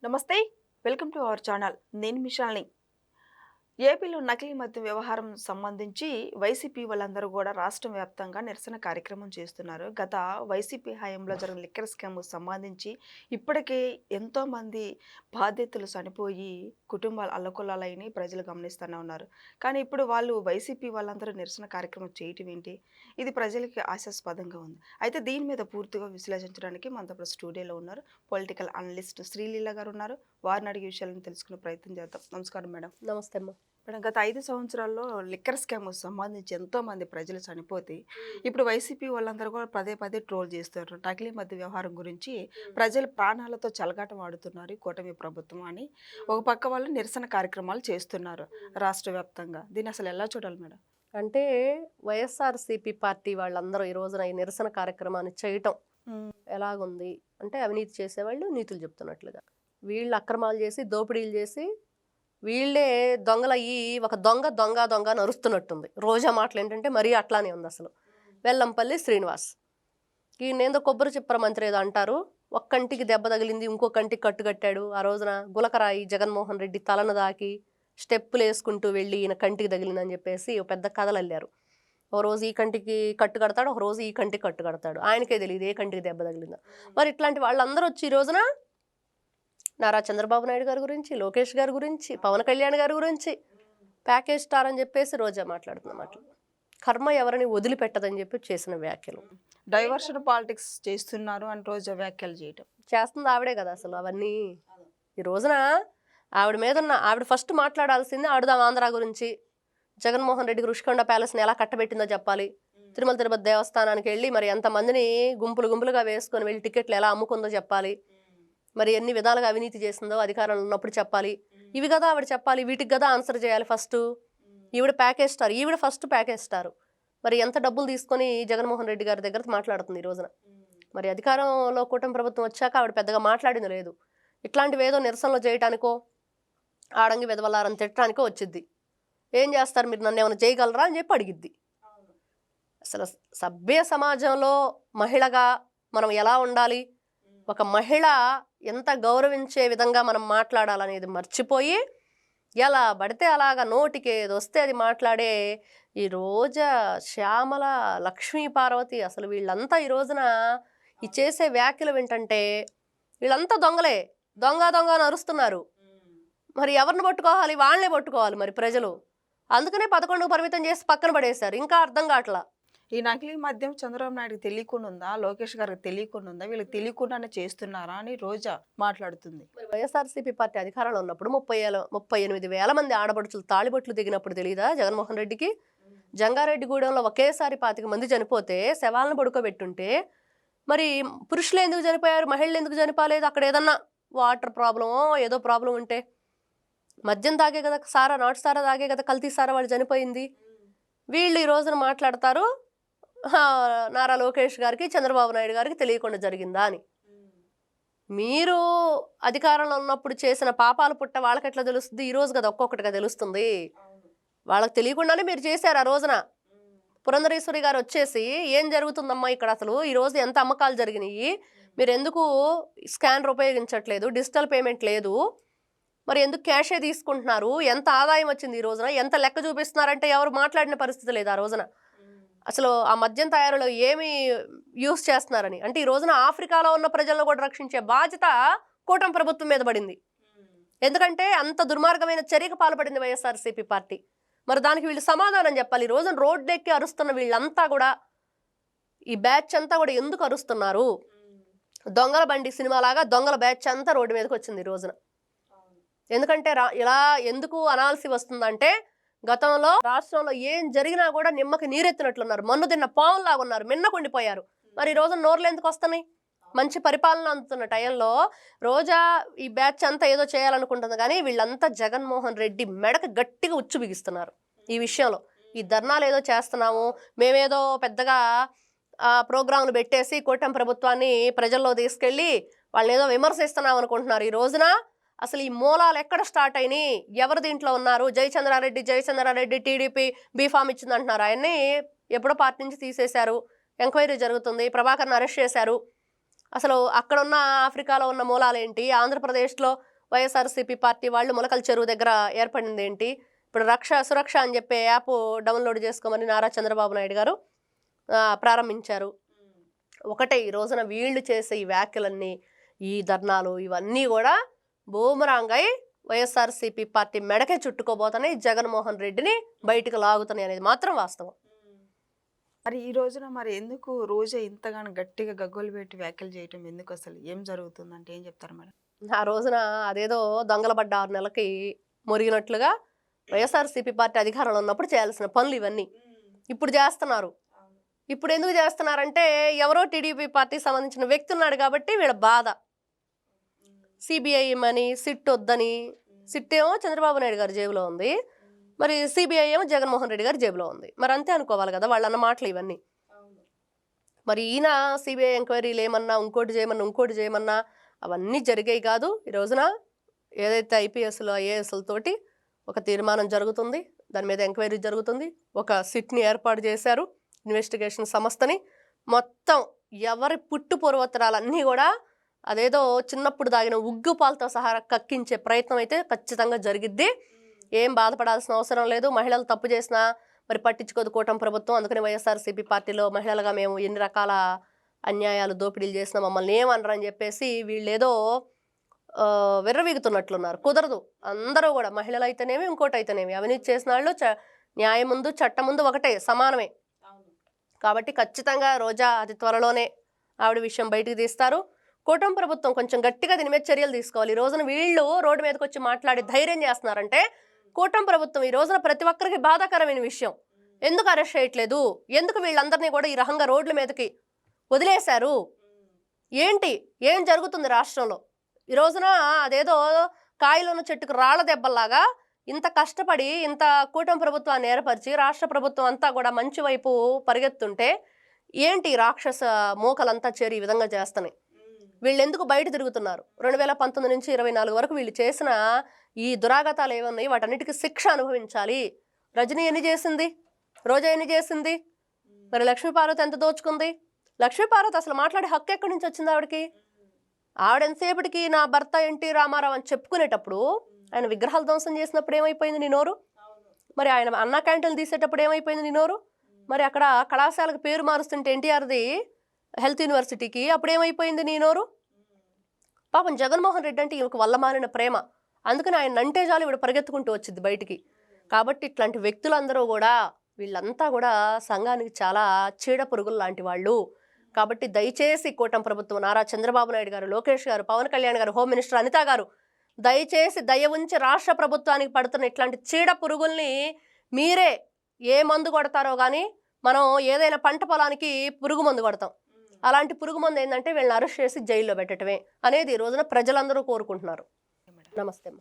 నమస్తే. Welcome to our channel. నేను మిషాల్ని. ఏపీలో నకిలీ మద్యం వ్యవహారం సంబంధించి వైసీపీ వాళ్ళందరూ కూడా రాష్ట్ర వ్యాప్తంగా నిరసన కార్యక్రమం చేస్తున్నారు. గత వైసీపీ హయాంలో జరిగిన లిక్కర్ స్కామ్‌కు సంబంధించి ఇప్పటికే ఎంతోమంది బాధితులు చనిపోయి కుటుంబాలు అల్లకల్లోలైనయి ప్రజలు గమనిస్తూనే ఉన్నారు. కానీ ఇప్పుడు వాళ్ళు వైసీపీ వాళ్ళందరూ నిరసన కార్యక్రమం చేయటం ఏంటి? ఇది ప్రజలకి హాస్యాస్పదంగా ఉంది. అయితే దీని మీద పూర్తిగా విశ్లేషించడానికి మనతో ఇప్పుడు స్టూడియోలో ఉన్నారు. పొలిటికల్ అనలిస్ట్ శ్రీలీల గారు ఉన్నారు. వారిని అడిగే విషయాలను తెలుసుకునే ప్రయత్నం చేద్దాం. నమస్కారం మేడం. నమస్తే అమ్మ. మేడం, గత 5 సంవత్సరాల్లో లిక్కర్ స్కామ్‌కు సంబంధించి ఎంతోమంది ప్రజలు చనిపోతే, ఇప్పుడు వైసీపీ వాళ్ళందరూ కూడా పదే పదే ట్రోల్ చేస్తున్నారు. నకిలీ మద్య వ్యవహారం గురించి ప్రజలు ప్రాణాలతో చెలగాటమాడుతున్నారు ఈ కూటమి ప్రభుత్వం అని ఒక పక్క వాళ్ళు నిరసన కార్యక్రమాలు చేస్తున్నారు రాష్ట్ర వ్యాప్తంగా. దీన్ని అసలు ఎలా చూడాలి మేడం? అంటే వైఎస్ఆర్సీపీ పార్టీ వాళ్ళందరూ ఈ రోజున ఈ నిరసన కార్యక్రమాన్ని చేయటం ఎలాగుంది అంటే, అవినీతి చేసేవాళ్ళు నీతులు చెప్తున్నట్లుగా, వీళ్ళు అక్రమాలు చేసి దోపిడీలు చేసి వీళ్ళే దొంగలయ్యి ఒక దొంగ దొంగ దొంగ నరుస్తున్నట్టుంది. రోజా మాటలు ఏంటంటే మరీ అట్లానే ఉంది. అసలు వెల్లంపల్లి శ్రీనివాస్ ఈయనేందో కొబ్బరి చిప్పర మంత్రి ఏదో అంటారు, ఒక్కంటికి దెబ్బ తగిలింది ఇంకో కంటికి కట్టుకట్టాడు. ఆ రోజున గులకరాయి జగన్మోహన్ రెడ్డి తలను దాకి స్టెప్పులు వేసుకుంటూ వెళ్ళి ఈయన కంటికి తగిలిందని చెప్పేసి ఒక పెద్ద కథలు అల్లారు. ఒక రోజు ఈ కంటికి కట్టు కడతాడు, ఒక రోజు ఈ కంటికి కట్టు కడతాడు. ఆయనకే తెలియదు ఏ కంటికి దెబ్బ తగిలిందో. మరి ఇట్లాంటి వాళ్ళందరూ వచ్చి ఈ రోజున నారా చంద్రబాబు నాయుడు గారి గురించి, లోకేష్ గారి గురించి, పవన్ కళ్యాణ్ గారి గురించి ప్యాకేజ్ స్టార్ అని చెప్పేసి రోజా మాట్లాడుతున్నమాట. కర్మ ఎవరిని వదిలిపెట్టదని చెప్పి చేసిన వ్యాఖ్యలు. డైవర్షన్ పాలిటిక్స్ చేస్తున్నారు అని రోజా వ్యాఖ్యలు చేయటం. చేస్తుంది ఆవిడే కదా అసలు అవన్నీ. ఈ రోజున ఆవిడ మీద ఉన్న ఆవిడ ఫస్ట్ మాట్లాడాల్సింది ఆడుదాం ఆంధ్ర గురించి. జగన్మోహన్ రెడ్డికి రుషికొండ ప్యాలెస్ని ఎలా కట్టబెట్టిందో చెప్పాలి. తిరుమల తిరుపతి దేవస్థానానికి వెళ్ళి మరి ఎంతమందిని గుంపులు గుంపులుగా వేసుకొని వెళ్ళి టికెట్లు ఎలా అమ్ముకుందో చెప్పాలి. మరి ఎన్ని విధాలుగా అవినీతి చేసిందో అధికారంలో ఉన్నప్పుడు చెప్పాలి. ఇవి కదా ఆవిడ చెప్పాలి, వీటికి కదా ఆన్సర్ చేయాలి ఫస్ట్. ఈవిడ ప్యాకేజ్ స్టార్, ఈవిడ ఫస్ట్ ప్యాకేజ్ స్టార్. మరి ఎంత డబ్బులు తీసుకొని జగన్మోహన్ రెడ్డి గారి దగ్గర మాట్లాడుతుంది ఈ రోజున. మరి అధికారంలో కూటమి ప్రభుత్వం వచ్చాక ఆవిడ పెద్దగా మాట్లాడింది లేదు. ఇట్లాంటివి ఏదో నిరసనలో చేయటానికో ఆడంగి వెదవలారని తిట్టడానికో వచ్చిద్ది. ఏం చేస్తారు మీరు, నన్ను ఏమైనా చేయగలరా అని చెప్పి అడిగిద్ది. అసలు సభ్య సమాజంలో మహిళగా మనం ఎలా ఉండాలి, ఒక మహిళ ఎంత గౌరవించే విధంగా మనం మాట్లాడాలనేది మర్చిపోయి ఎలా పడితే అలాగా నోటికి ఏది వస్తే అది మాట్లాడే ఈ రోజా, శ్యామల, లక్ష్మీ పార్వతి, అసలు వీళ్ళంతా ఈ రోజున ఈ చేసే వ్యాఖ్యలు ఏంటంటే వీళ్ళంతా దొంగలే, దొంగ దొంగ అని అరుస్తున్నారు. మరి ఎవరిని పట్టుకోవాలి, వాళ్ళనే పట్టుకోవాలి మరి ప్రజలు. అందుకనే 11కు పరిమితం చేసి పక్కన పడేశారు. ఇంకా అర్థం కావట్లా. ఈ నకిలీ మద్యం చంద్రబాబు నాయుడుకి తెలియకుండా ఉందా, లోకేష్ గారికి తెలియకుండా ఉందా, వీళ్ళకి తెలియకుండానే చేస్తున్నారా అని రోజా మాట్లాడుతుంది. మరి వైఎస్ఆర్సీపీ పార్టీ అధికారంలో ఉన్నప్పుడు 38,000 మంది ఆడపడుచులు తాళిబొట్లు దిగినప్పుడు తెలియదా జగన్మోహన్ రెడ్డికి? జంగారెడ్డిగూడెంలో ఒకేసారి 25 మంది చనిపోతే శవాలను పడుకోబెట్టుంటే మరి పురుషులు ఎందుకు చనిపోయారు, మహిళలు ఎందుకు చనిపోలేదు? అక్కడ ఏదన్నా వాటర్ ప్రాబ్లమో ఏదో ప్రాబ్లం ఉంటే, మద్యం తాగే కదా, సారా నాటు సారా తాగే కదా, కల్తీ సారా వాళ్ళు చనిపోయింది. వీళ్ళు ఈ రోజున మాట్లాడతారు నారా లోకేష్ గారికి, చంద్రబాబు నాయుడు గారికి తెలియకుండా జరిగిందా అని. మీరు అధికారంలో ఉన్నప్పుడు చేసిన పాపాలు పుట్ట వాళ్ళకి ఎట్లా తెలుస్తుంది? ఈ రోజు కదా ఒక్కొక్కటిగా తెలుస్తుంది. వాళ్ళకి తెలియకుండానే మీరు చేశారు ఆ రోజున. పురంధరేశ్వరి గారు వచ్చేసి ఏం జరుగుతుందమ్మా ఇక్కడ, అసలు ఈ రోజు ఎంత అమ్మకాలు జరిగినాయి, మీరు ఎందుకు స్కానర్ ఉపయోగించట్లేదు, డిజిటల్ పేమెంట్ లేదు, మరి ఎందుకు క్యాషే తీసుకుంటున్నారు, ఎంత ఆదాయం వచ్చింది ఈ రోజున, ఎంత లెక్క చూపిస్తున్నారంటే ఎవరు మాట్లాడిన పరిస్థితి లేదు ఆ రోజున. అసలు ఆ మద్యం తయారీలో ఏమి యూస్ చేస్తున్నారని. అంటే ఈ రోజున ఆఫ్రికాలో ఉన్న ప్రజలను కూడా రక్షించే బాధ్యత కూటమి ప్రభుత్వం మీద పడింది. ఎందుకంటే అంత దుర్మార్గమైన చర్యకు పాల్పడింది వైఎస్ఆర్సీపీ పార్టీ. మరి దానికి వీళ్ళు సమాధానం చెప్పాలి. ఈ రోజున రోడ్డెక్కి అరుస్తున్న వీళ్ళంతా కూడా, ఈ బ్యాచ్ అంతా కూడా ఎందుకు అరుస్తున్నారు? దొంగల బండి సినిమాలాగా దొంగల బ్యాచ్ అంతా రోడ్డు మీదకి వచ్చింది ఈ రోజున. ఎందుకంటే ఇలా ఎందుకు అనాల్సి వస్తుందంటే, గతంలో రాష్ట్రంలో ఏం జరిగినా కూడా నిమ్మకి నీరెత్తినట్లున్నారు, మన్ను తిన్న పావులాగా ఉన్నారు, మిన్నకుండిపోయారు. మరి ఈ రోజు నోర్లు ఎందుకు వస్తున్నాయి? మంచి పరిపాలన అందుతున్న టైంలో రోజా ఈ బ్యాచ్ అంతా ఏదో చేయాలనుకుంటుంది, కానీ వీళ్ళంతా జగన్మోహన్ రెడ్డి మెడకు గట్టిగా ఉచ్చు బిగిస్తున్నారు ఈ విషయంలో. ఈ ధర్నాలు ఏదో చేస్తున్నాము, మేమేదో పెద్దగా ప్రోగ్రాంలు పెట్టేసి కూటమి ప్రభుత్వాన్ని ప్రజల్లో తీసుకెళ్ళి వాళ్ళని ఏదో విమర్శిస్తున్నాం అనుకుంటున్నారు. ఈ రోజున అసలు ఈ మూలాలు ఎక్కడ స్టార్ట్ అయినాయి, ఎవరు దీంట్లో ఉన్నారు? జయచంద్రారెడ్డి టీడీపీ బీఫామ్ ఇచ్చింది అంటున్నారు. ఆయన్ని ఎప్పుడో పార్టీ నుంచి తీసేశారు, ఎంక్వైరీ జరుగుతుంది, ప్రభాకర్ని అరెస్ట్ చేశారు. అసలు అక్కడ ఉన్న ఆఫ్రికాలో ఉన్న మూలాలు ఏంటి, ఆంధ్రప్రదేశ్లో వైఎస్ఆర్సీపీ పార్టీ వాళ్ళు మొలకల చెరువు దగ్గర ఏర్పడింది ఏంటి? ఇప్పుడు సురక్ష అని చెప్పే యాప్ డౌన్లోడ్ చేసుకోమని నారా చంద్రబాబు నాయుడు గారు ప్రారంభించారు. ఒకటే ఈ రోజున వీళ్ళు చేసే ఈ వ్యాఖ్యలన్నీ, ఈ ధర్నాలు ఇవన్నీ కూడా బూమరాంగ్ అయి వైఎస్ఆర్సీపీ పార్టీ మెడకే చుట్టుకోబోతున్నాయి, జగన్మోహన్ రెడ్డిని బయటకు లాగుతున్నాయి అనేది మాత్రం వాస్తవం. మరి ఈ రోజున మరి ఎందుకు రోజా ఇంతగానో గట్టిగా గగ్గోలు పెట్టి వ్యాఖ్యలు చేయటం ఎందుకు? అసలు ఏం జరుగుతుందంటే ఏం చెప్తారు మేడం? ఆ రోజున అదేదో దొంగల పడ్డ 6 నెలలకి మురిగినట్లుగా వైఎస్ఆర్సీపీ పార్టీ అధికారంలో ఉన్నప్పుడు చేయాల్సిన పనులు ఇవన్నీ ఇప్పుడు చేస్తున్నారు. ఇప్పుడు ఎందుకు చేస్తున్నారంటే ఎవరో టీడీపీ పార్టీకి సంబంధించిన వ్యక్తి ఉన్నాడు కాబట్టి వీళ్ళ బాధ. సిబిఐ అని, సిట్ వద్దని. సిట్ ఏమో చంద్రబాబు నాయుడు గారి జేబులో ఉంది, మరి సిబిఐ ఏమో జగన్మోహన్ రెడ్డి గారి జేబులో ఉంది. మరి అంతే అనుకోవాలి కదా వాళ్ళు అన్న మాటలు ఇవన్నీ. మరి ఈయన సిబిఐ ఎంక్వైరీలు ఏమన్నా, ఇంకోటి చేయమన్నా అవన్నీ జరిగాయి కాదు. ఈ రోజున ఏదైతే ఐపీఎస్లు ఐఏఎస్లతోటి ఒక తీర్మానం జరుగుతుంది, దాని మీద ఎంక్వైరీ జరుగుతుంది. ఒక సిట్ని ఏర్పాటు చేశారు, ఇన్వెస్టిగేషన్ సంస్థని. మొత్తం ఎవరి పుట్టు పూర్వోత్తరాలన్నీ కూడా అదేదో చిన్నప్పుడు దాగిన ఉగ్గు పాలతో సహా కక్కించే ప్రయత్నం అయితే ఖచ్చితంగా జరిగిద్ది. ఏం బాధపడాల్సిన అవసరం లేదు. మహిళలు తప్పు చేసినా మరి పట్టించుకోదు కూటమి ప్రభుత్వం. అందుకని వైఎస్ఆర్సీపీ పార్టీలో మహిళలుగా మేము ఎన్ని రకాల అన్యాయాలు, దోపిడీలు చేసినా మమ్మల్ని ఏమనరని చెప్పేసి వీళ్ళేదో విర్రవీగుతున్నట్లున్నారు. కుదరదు. అందరూ కూడా మహిళలు అయితేనేమి, ఇంకోటి అయితేనేమి, అవినీతి చేసిన వాళ్ళు న్యాయం ముందు చట్టం ముందు ఒకటే, సమానమే. కాబట్టి ఖచ్చితంగా రోజా అతి త్వరలోనే ఆవిడ విషయం బయటకు తీస్తారు. కూటమి ప్రభుత్వం కొంచెం గట్టిగా దీని మీద చర్యలు తీసుకోవాలి. ఈ రోజున వీళ్ళు రోడ్డు మీదకి వచ్చి మాట్లాడి ధైర్యం చేస్తున్నారంటే కూటమి ప్రభుత్వం ఈ రోజున ప్రతి ఒక్కరికి బాధాకరమైన విషయం. ఎందుకు అరెస్ట్ చేయట్లేదు? ఎందుకు వీళ్ళందరినీ కూడా ఈ రకంగా రోడ్ల మీదకి వదిలేశారు? ఏంటి, ఏం జరుగుతుంది రాష్ట్రంలో? ఈ రోజున అదేదో కాయలున్న చెట్టుకు రాళ్ల దెబ్బల్లాగా ఇంత కష్టపడి ఇంత కూటమి ప్రభుత్వాన్ని ఏర్పరిచి రాష్ట్ర ప్రభుత్వం అంతా కూడా మంచి వైపు పరిగెత్తుంటే ఏంటి రాక్షస మోకలంతా చేరి ఈ విధంగా చేస్తున్నాయి? వీళ్ళు ఎందుకు బయట తిరుగుతున్నారు? 2019 నుంచి 24 వరకు వీళ్ళు చేసిన ఈ దురాగతాలు ఏమన్నాయి వాటన్నిటికీ శిక్ష అనుభవించాలి. రజనీ ఎన్ని చేసింది? రోజా ఎన్ని చేసింది? మరి లక్ష్మీపార్వతి ఎంత దోచుకుంది? లక్ష్మీపార్వతి అసలు మాట్లాడే హక్కు ఎక్కడి నుంచి వచ్చింది ఆవిడకి? ఆవిడెంతసేపటికి నా భర్త ఎన్టీ రామారావు అని చెప్పుకునేటప్పుడు, ఆయన విగ్రహాలు ధ్వంసం చేసినప్పుడు ఏమైపోయింది నీ నోరు? మరి ఆయన అన్నా క్యాంటీన్లు తీసేటప్పుడు ఏమైపోయింది నీ నోరు? మరి అక్కడ కళాశాలకు పేరు మారుస్తుంటే ఎన్టీఆర్ది హెల్త్ యూనివర్సిటీకి అప్పుడు ఏమైపోయింది నీ నోరు? పాపం జగన్మోహన్ రెడ్డి అంటే ఈమెకు వల్లమాలిన ప్రేమ. అందుకని ఆయన నంటే చాలు ఇవిడ పరిగెత్తుకుంటూ వచ్చింది బయటికి. కాబట్టి ఇట్లాంటి వ్యక్తులందరూ కూడా వీళ్ళంతా కూడా సంఘానికి చాలా చీడ పురుగులు లాంటి వాళ్ళు. కాబట్టి దయచేసి కూటమి ప్రభుత్వం, నారా చంద్రబాబు నాయుడు గారు, లోకేష్ గారు, పవన్ కళ్యాణ్ గారు, హోమ్ మినిస్టర్ అనిత గారు దయచేసి దయ ఉంచి రాష్ట్ర ప్రభుత్వానికి పడుతున్న ఇట్లాంటి చీడ పురుగుల్ని మీరే ఏ మందు కొడతారో కానీ మనం ఏదైనా పంట పొలానికి పురుగు మందు కొడతాం. అలాంటి పురుగు మందు ఏంటంటే వీళ్ళని అరెస్ట్ చేసి జైల్లో పెట్టడమే అనేది ఈ రోజున ప్రజలందరూ కోరుకుంటున్నారు. నమస్తే అమ్మ.